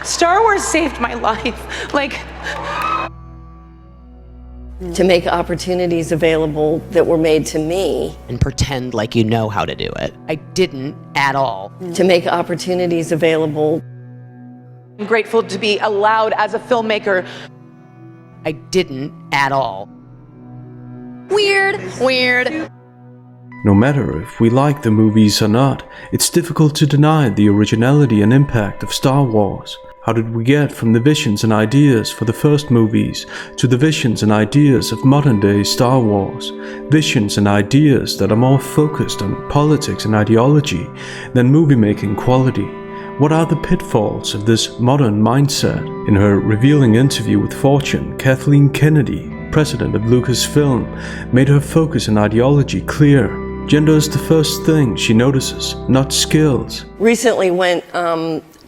Star Wars saved my life. Like, to make opportunities available that were made to me. And pretend like you know how to do it. I didn't at all. To make opportunities available. I'm grateful to be allowed as a filmmaker. I didn't at all. Weird. No matter if we like the movies or not, it's difficult to deny the originality and impact of Star Wars. How did we get from the visions and ideas for the first movies to the visions and ideas of modern-day Star Wars? Visions and ideas that are more focused on politics and ideology than movie-making quality. What are the pitfalls of this modern mindset? In her revealing interview with Fortune, Kathleen Kennedy, president of Lucasfilm, made her focus and ideology clear. Gender is the first thing she notices, not skills. Recently went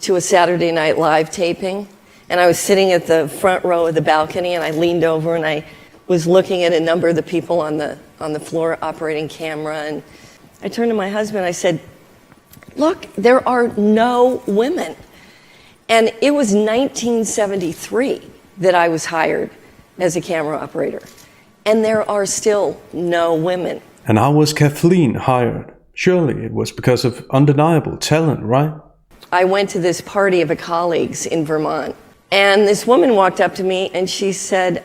to a Saturday Night Live taping, and I was sitting at the front row of the balcony, and I leaned over and I was looking at a number of the people on the floor operating camera, and I turned to my husband, I said, look, there are no women. And it was 1973 that I was hired as a camera operator, and there are still no women. And how was Kathleen hired? Surely it was because of undeniable talent, right? I went to this party of colleagues in Vermont, and this woman walked up to me and she said,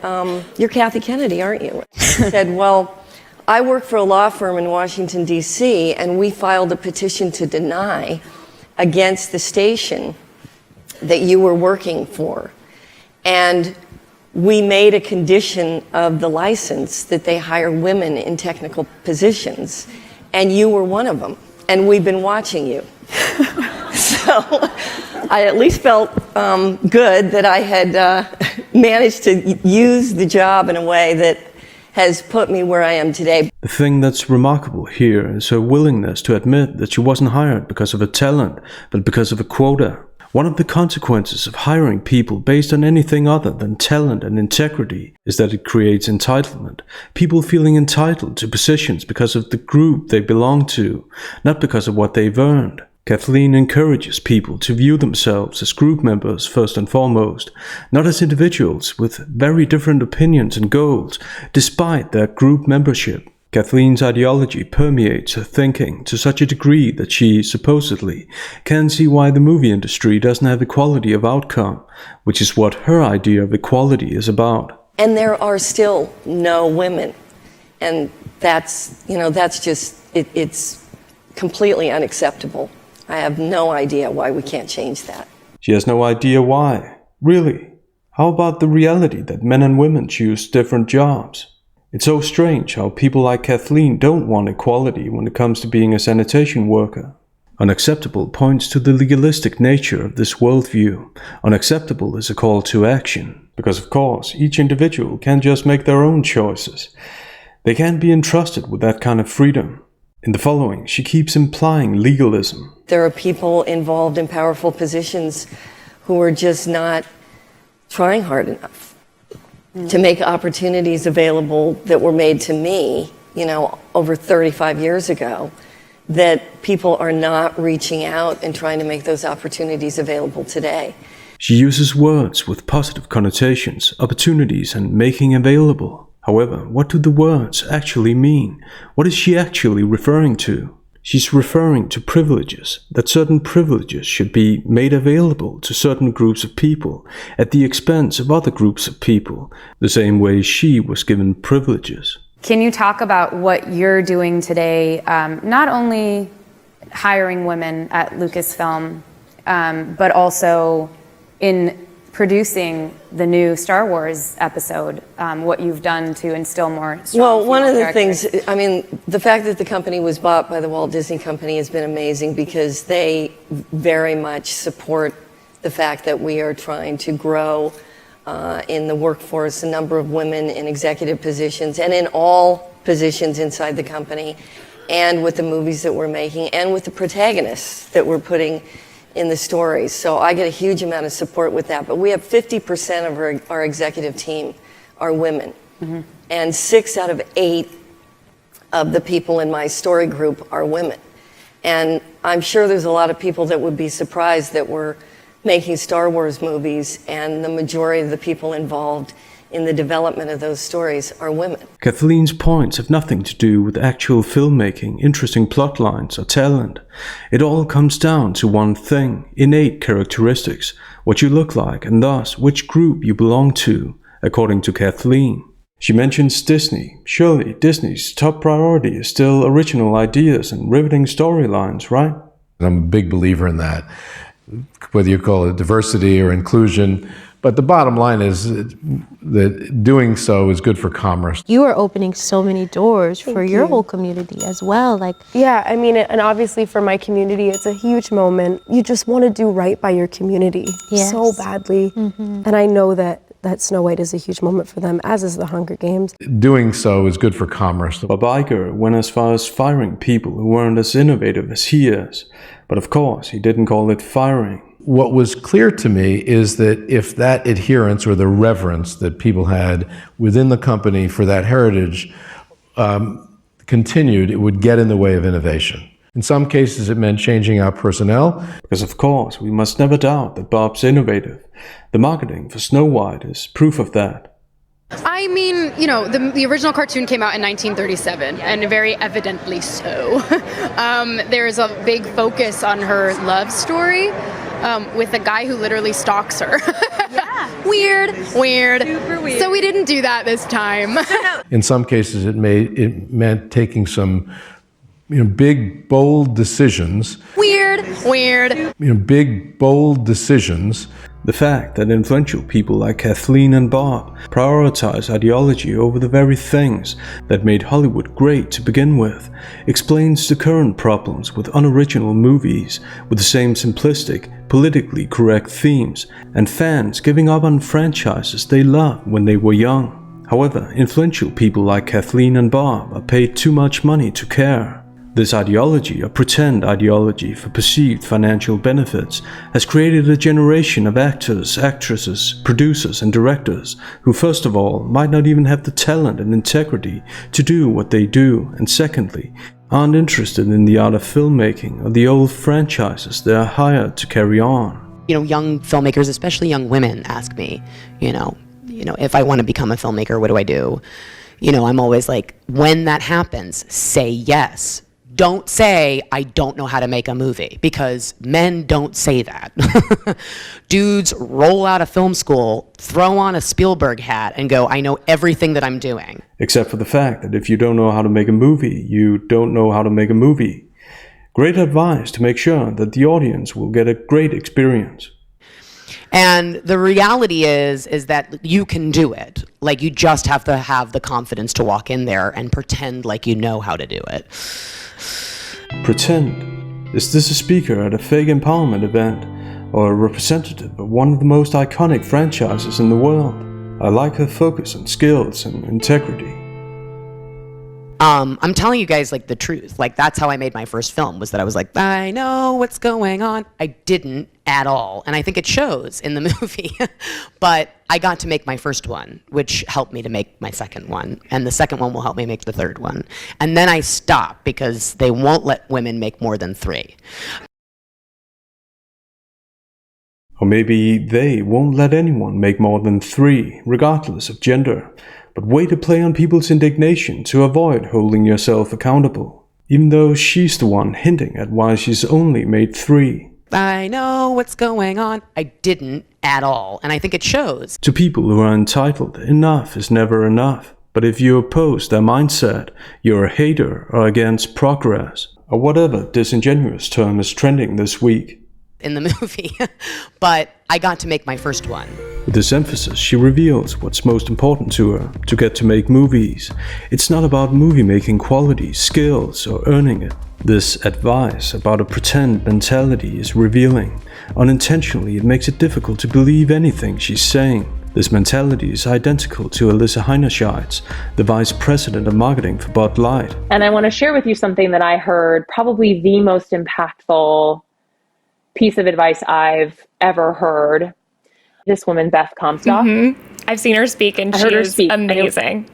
you're Kathy Kennedy, aren't you? I said, well, I work for a law firm in Washington, D.C., and we filed a petition to deny against the station that you were working for. And we made a condition of the license that they hire women in technical positions, and you were one of them, and we've been watching you. So I at least felt good that I had managed to use the job in a way that has put me where I am today. The thing that's remarkable here is her willingness to admit that she wasn't hired because of her talent, but because of a quota. One of the consequences of hiring people based on anything other than talent and integrity is that it creates entitlement. People feeling entitled to positions because of the group they belong to, not because of what they've earned. Kathleen encourages people to view themselves as group members first and foremost, not as individuals with very different opinions and goals, despite their group membership. Kathleen's ideology permeates her thinking to such a degree that she, supposedly, can see why the movie industry doesn't have equality of outcome, which is what her idea of equality is about. And there are still no women. And that's just, it's completely unacceptable. I have no idea why we can't change that. She has no idea why. Really? How about the reality that men and women choose different jobs? It's so strange how people like Kathleen don't want equality when it comes to being a sanitation worker. Unacceptable points to the legalistic nature of this worldview. Unacceptable is a call to action, because of course each individual can't just make their own choices. They can't be entrusted with that kind of freedom. In the following, she keeps implying legalism. There are people involved in powerful positions who are just not trying hard enough to make opportunities available that were made to me, over 35 years ago, that people are not reaching out and trying to make those opportunities available today. She uses words with positive connotations, opportunities, and making available. However, what do the words actually mean? What is she actually referring to? She's referring to privileges, that certain privileges should be made available to certain groups of people at the expense of other groups of people, the same way she was given privileges. Can you talk about what you're doing today, not only hiring women at Lucasfilm, but also in producing the new Star Wars episode, what you've done to instill more strong Well, one of the characters. things, the fact that the company was bought by the Walt Disney Company has been amazing because they very much support the fact that we are trying to grow in the workforce a number of women in executive positions and in all positions inside the company, and with the movies that we're making and with the protagonists that we're putting in the stories. So I get a huge amount of support with that. But we have 50% of our executive team are women. Mm-hmm. And 6 out of 8 of the people in my story group are women. And I'm sure there's a lot of people that would be surprised that we're making Star Wars movies, and the majority of the people involved in the development of those stories are women. Kathleen's points have nothing to do with actual filmmaking, interesting plot lines, or talent. It all comes down to one thing: innate characteristics, what you look like, and thus which group you belong to, according to Kathleen. She mentions Disney. Surely Disney's top priority is still original ideas and riveting storylines, right? I'm a big believer in that, whether you call it diversity or inclusion. But the bottom line is that doing so is good for commerce. You are opening so many doors for your whole community as well. Yeah, I mean, and obviously for my community, it's a huge moment. You just want to do right by your community so badly. And I know that Snow White is a huge moment for them, as is the Hunger Games. Doing so is good for commerce. Bob Iger went as far as firing people who weren't as innovative as he is. But of course, he didn't call it firing. What was clear to me is that if that adherence or the reverence that people had within the company for that heritage continued, it would get in the way of innovation. In some cases, it meant changing out personnel. Because of course, we must never doubt that Bob's innovative. The marketing for Snow White is proof of that. I mean, you know, the original cartoon came out in 1937, and very evidently so. There's a big focus on her love story with a guy who literally stalks her. Weird. Super weird. So we didn't do that this time. In some cases, it meant taking some big, bold decisions. Weird. Big, bold decisions. The fact that influential people like Kathleen and Bob prioritize ideology over the very things that made Hollywood great to begin with explains the current problems with unoriginal movies with the same simplistic, politically correct themes, and fans giving up on franchises they loved when they were young. However, influential people like Kathleen and Bob are paid too much money to care. This ideology, or pretend ideology for perceived financial benefits, has created a generation of actors, actresses, producers, and directors who, first of all, might not even have the talent and integrity to do what they do, and secondly, aren't interested in the art of filmmaking or the old franchises they are hired to carry on. Young filmmakers, especially young women, ask me, if I want to become a filmmaker, what do I do? I'm always like, when that happens, say yes. Don't say, I don't know how to make a movie, because men don't say that. Dudes roll out of film school, throw on a Spielberg hat, and go, I know everything that I'm doing. Except for the fact that if you don't know how to make a movie, you don't know how to make a movie. Great advice to make sure that the audience will get a great experience. And the reality is that you can do it. You just have to have the confidence to walk in there and pretend like you know how to do it. Pretend? Is this a speaker at a fake empowerment event, or a representative of one of the most iconic franchises in the world? I like her focus on skills and integrity. I'm telling you guys the truth. That's how I made my first film, was that I was like, I know what's going on. I didn't at all. And I think it shows in the movie. But I got to make my first one, which helped me to make my second one. And the second one will help me make the third one. And then I stopped because they won't let women make more than 3. Or maybe they won't let anyone make more than 3, regardless of gender. But way to play on people's indignation to avoid holding yourself accountable, even though she's the one hinting at why she's only made 3. I know what's going on. I didn't at all. And I think it shows. To people who are entitled, enough is never enough. But if you oppose their mindset, you're a hater or against progress, or whatever disingenuous term is trending this week. In the movie. But I got to make my first one. With this emphasis, she reveals what's most important to her, to get to make movies. It's not about movie-making quality, skills, or earning it. This advice about a pretend mentality is revealing. Unintentionally, it makes it difficult to believe anything she's saying. This mentality is identical to Alyssa Heinerscheid's, the vice president of marketing for Bud Light. And I want to share with you something that I heard, probably the most impactful piece of advice I've ever heard. This woman, Beth Comstock. I've seen her speak, and she is amazing.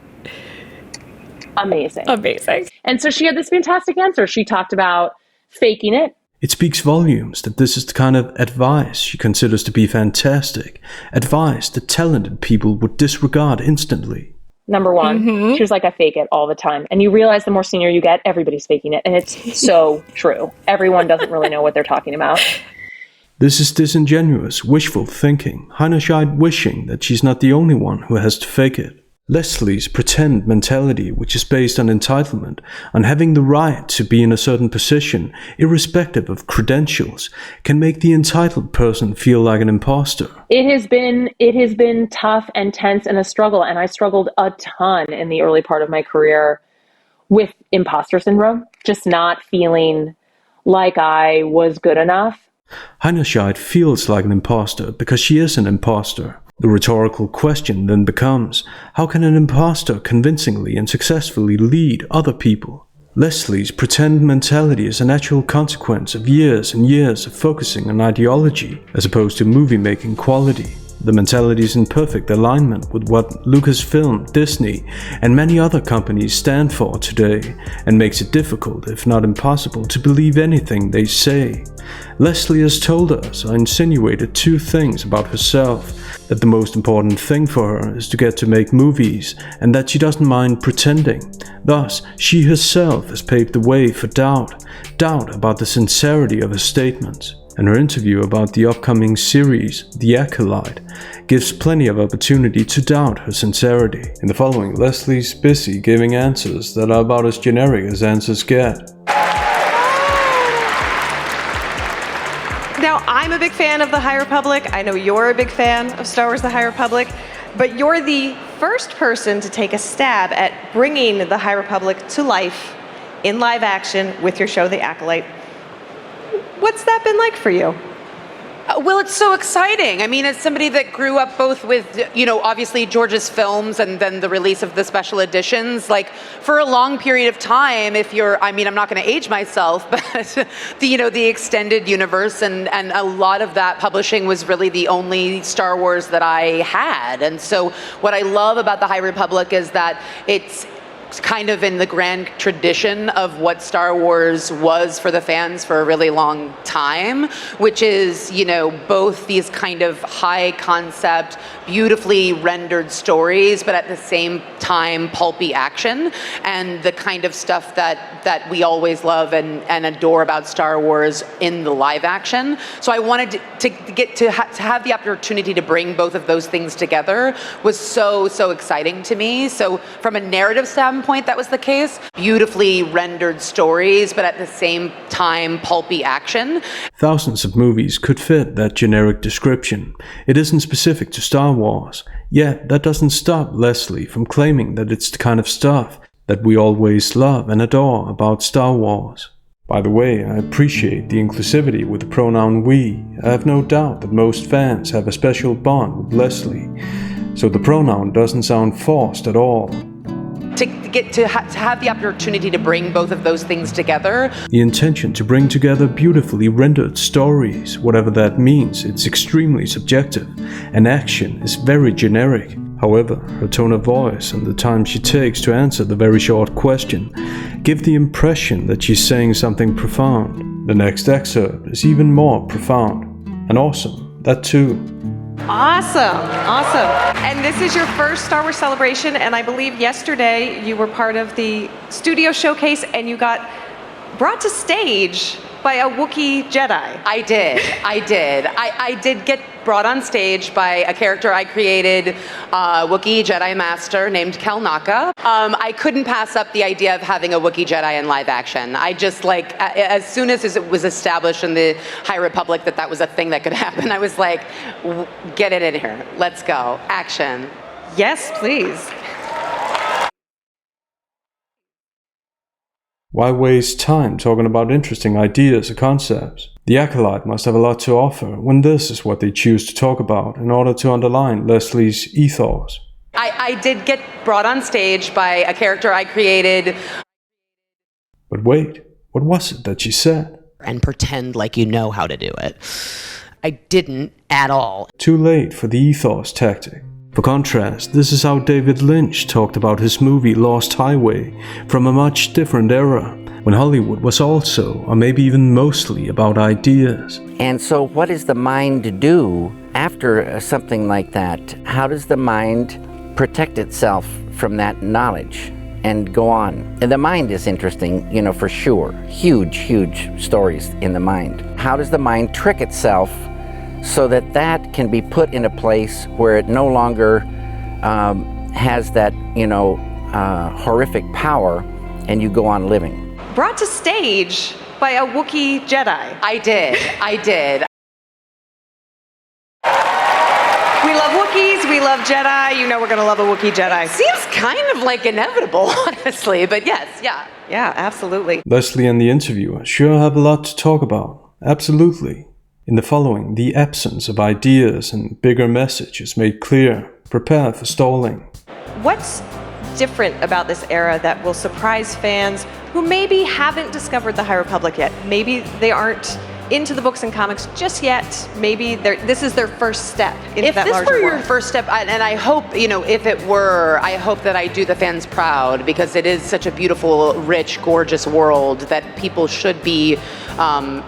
Amazing. Amazing. And so she had this fantastic answer. She talked about faking it. It speaks volumes that this is the kind of advice she considers to be fantastic, advice that talented people would disregard instantly. Number one, she was like, I fake it all the time. And you realize the more senior you get, everybody's faking it. And it's so true. Everyone doesn't really know what they're talking about. This is disingenuous, wishful thinking, Heinerscheid wishing that she's not the only one who has to fake it. Leslie's pretend mentality, which is based on entitlement, on having the right to be in a certain position, irrespective of credentials, can make the entitled person feel like an imposter. It has been tough and tense and a struggle, and I struggled a ton in the early part of my career with imposter syndrome, just not feeling like I was good enough. Heinerscheid feels like an imposter because she is an imposter. The rhetorical question then becomes, how can an imposter convincingly and successfully lead other people? Leslie's pretend mentality is a natural consequence of years and years of focusing on ideology as opposed to movie-making quality. The mentality is in perfect alignment with what Lucasfilm, Disney, and many other companies stand for today, and makes it difficult, if not impossible, to believe anything they say. Leslye has told us or insinuated two things about herself: that the most important thing for her is to get to make movies, and that she doesn't mind pretending. Thus, she herself has paved the way for doubt about the sincerity of her statements. And her interview about the upcoming series, The Acolyte, gives plenty of opportunity to doubt her sincerity. In the following, Leslie's busy giving answers that are about as generic as answers get. Now, I'm a big fan of The High Republic. I know you're a big fan of Star Wars The High Republic, but you're the first person to take a stab at bringing The High Republic to life in live action with your show, The Acolyte. What's that been like for you? Well, it's so exciting. I mean, as somebody that grew up both with, obviously George's films and then the release of the special editions, like for a long period of time, I'm not going to age myself, but the extended universe and a lot of that publishing was really the only Star Wars that I had. And so what I love about the High Republic is that it's kind of in the grand tradition of what Star Wars was for the fans for a really long time, which is, both these kind of high concept, beautifully rendered stories, but at the same time, pulpy action, and the kind of stuff that we always love and adore about Star Wars in the live action. So I wanted to get to have the opportunity to bring both of those things together was so exciting to me. So from a narrative standpoint, that was the case. Beautifully rendered stories, but at the same time, pulpy action. Thousands of movies could fit that generic description. It isn't specific to Star Wars. Yet, that doesn't stop Leslye from claiming that it's the kind of stuff that we always love and adore about Star Wars. By the way, I appreciate the inclusivity with the pronoun we. I have no doubt that most fans have a special bond with Leslye, so the pronoun doesn't sound forced at all. To get to have the opportunity to bring both of those things together. The intention to bring together beautifully rendered stories, whatever that means, it's extremely subjective, and action is very generic. However, her tone of voice and the time she takes to answer the very short question give the impression that she's saying something profound. The next excerpt is even more profound. And awesome, that too. Awesome. And this is your first Star Wars celebration, and I believe yesterday you were part of the studio showcase and you got brought to stage by a Wookiee Jedi. I did. I did get brought on stage by a character I created, Wookiee Jedi Master named Kelnaka. I couldn't pass up the idea of having a Wookiee Jedi in live action. I just as soon as it was established in the High Republic that was a thing that could happen, I was like, get it in here. Let's go. Action. Yes, please. Why waste time talking about interesting ideas or concepts? The Acolyte must have a lot to offer when this is what they choose to talk about in order to underline Leslie's ethos. I did get brought on stage by a character I created. But wait, what was it that she said? And pretend like you know how to do it. I didn't at all. Too late for the ethos tactic. For contrast, this is how David Lynch talked about his movie Lost Highway from a much different era, when Hollywood was also, or maybe even mostly, about ideas. And so what does the mind do after something like that? How does the mind protect itself from that knowledge and go on? And the mind is interesting, for sure. Huge, huge stories in the mind. How does the mind trick itself so that that can be put in a place where it no longer has that, horrific power, and you go on living? Brought to stage by a Wookiee Jedi. I did. We love Wookiees, we love Jedi. You know we're gonna love a Wookiee Jedi. Seems kind of like inevitable, honestly, but yes, yeah. Yeah, absolutely. Leslye and the interviewer sure have a lot to talk about. Absolutely. In the following, the absence of ideas and bigger message is made clear. Prepare for stalling. What's different about this era that will surprise fans who maybe haven't discovered the High Republic yet? Maybe they aren't into the books and comics just yet. Maybe this is their first step into that larger world. If this were your first step, and I hope, if it were, I hope that I do the fans proud, because it is such a beautiful, rich, gorgeous world that people should be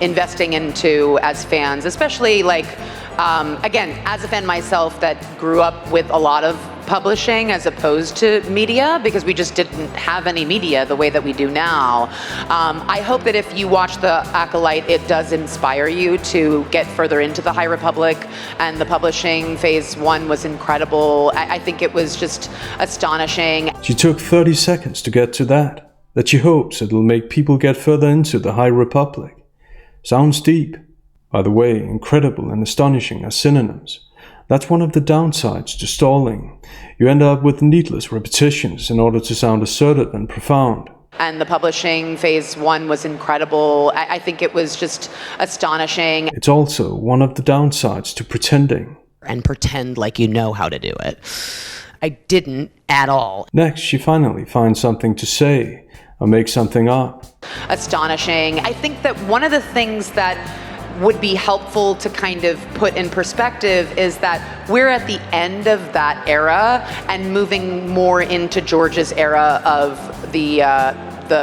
investing into as fans, especially again, as a fan myself that grew up with a lot of publishing as opposed to media, because we just didn't have any media the way that we do now. I hope that if you watch The Acolyte, it does inspire you to get further into the High Republic, and the publishing phase 1 was incredible. I think it was just astonishing. She took 30 seconds to get to that she hopes it'll make people get further into the High Republic. Sounds deep. By the way, incredible and astonishing are synonyms. That's one of the downsides to stalling. You end up with needless repetitions in order to sound assertive and profound. And the publishing phase 1 was incredible. I think it was just astonishing. It's also one of the downsides to pretending. And pretend like you know how to do it. I didn't at all. Next, she finally finds something to say or make something up. Astonishing. I think that one of the things that would be helpful to kind of put in perspective is that we're at the end of that era and moving more into George's era of the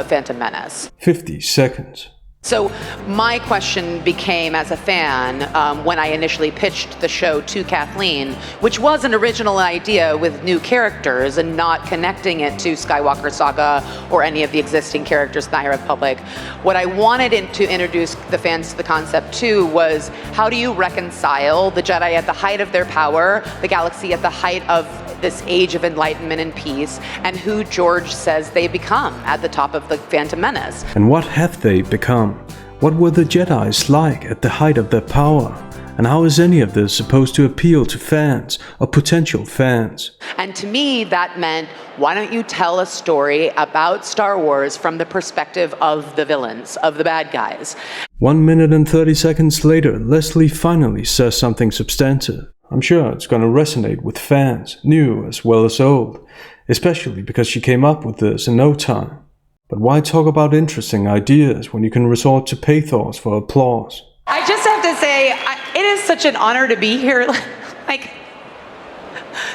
Phantom Menace. 50 seconds. So my question became, as a fan, when I initially pitched the show to Kathleen, which was an original idea with new characters and not connecting it to Skywalker Saga or any of the existing characters in the High Republic. What I wanted to introduce the fans to the concept too was, how do you reconcile the Jedi at the height of their power, the galaxy at the height of this age of enlightenment and peace, and who George says they become at the top of the Phantom Menace. And what have they become? What were the Jedis like at the height of their power? And how is any of this supposed to appeal to fans or potential fans? And to me, that meant, why don't you tell a story about Star Wars from the perspective of the villains, of the bad guys? 1 minute and 30 seconds later, Leslye finally says something substantive. I'm sure it's going to resonate with fans, new as well as old, especially because she came up with this in no time. But why talk about interesting ideas when you can resort to pathos for applause? I just have to say, it is such an honor to be here.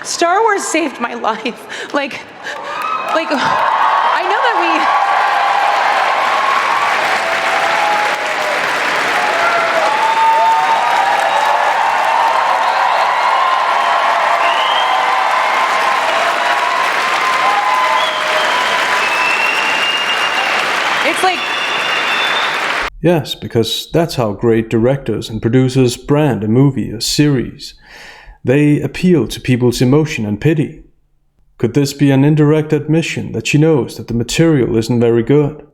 Star Wars saved my life. I know that Yes, because that's how great directors and producers brand a movie, a series. They appeal to people's emotion and pity. Could this be an indirect admission that she knows that the material isn't very good?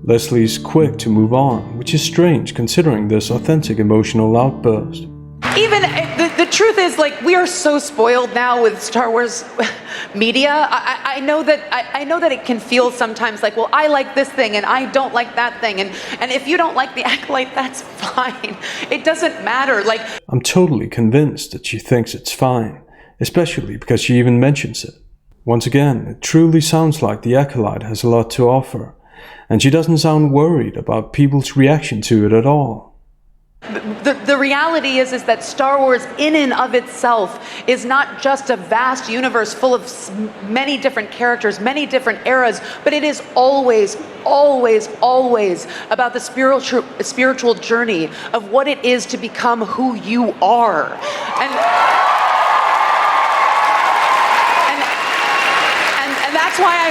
Leslie's quick to move on, which is strange considering this authentic emotional outburst. even the truth is, we are so spoiled now with Star Wars media. I know that it can feel sometimes like, well, I like this thing and I don't like that thing, and if you don't like The Acolyte, that's fine. It doesn't matter. I'm totally convinced that she thinks it's fine, especially because she even mentions it. Once again, it truly sounds like The Acolyte has a lot to offer, and she doesn't sound worried about people's reaction to it at all. The reality is that Star Wars in and of itself is not just a vast universe full of many different characters, many different eras, but it is always, always, always about the spiritual journey of what it is to become who you are. And that's why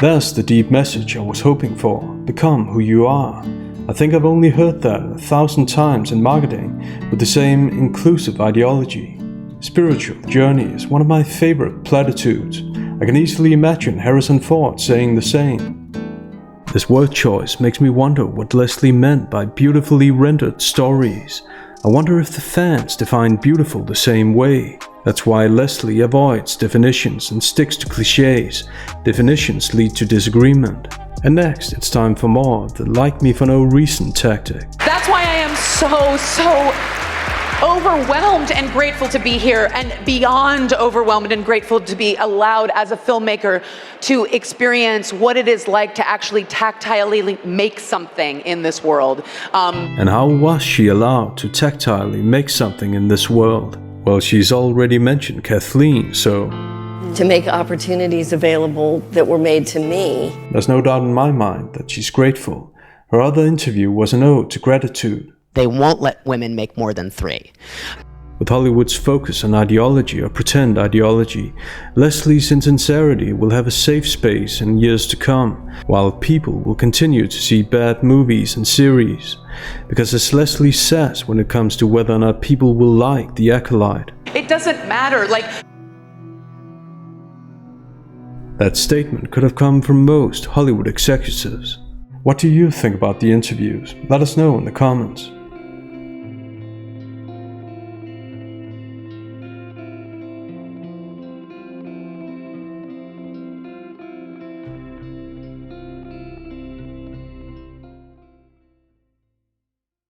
That's the deep message I was hoping for. Become who you are. I think I've only heard that 1,000 times in marketing with the same inclusive ideology. Spiritual journey is one of my favorite platitudes. I can easily imagine Harrison Ford saying the same. This word choice makes me wonder what Leslye meant by beautifully rendered stories. I wonder if the fans define beautiful the same way. That's why Leslye avoids definitions and sticks to cliches. Definitions lead to disagreement. And next, it's time for more of the like me for no reason tactic. That's why I am so overwhelmed and grateful to be here, and beyond overwhelmed and grateful to be allowed as a filmmaker to experience what it is like to actually tactilely make something in this world. And how was she allowed to tactilely make something in this world? Well, she's already mentioned Kathleen, so to make opportunities available that were made to me. There's no doubt in my mind that she's grateful. Her other interview was an ode to gratitude. They won't let women make more than 3. With Hollywood's focus on ideology or pretend ideology, Leslie's sincerity will have a safe space in years to come, while people will continue to see bad movies and series. Because as Leslye says when it comes to whether or not people will like The Acolyte, it doesn't matter, that statement could have come from most Hollywood executives. What do you think about the interviews? Let us know in the comments.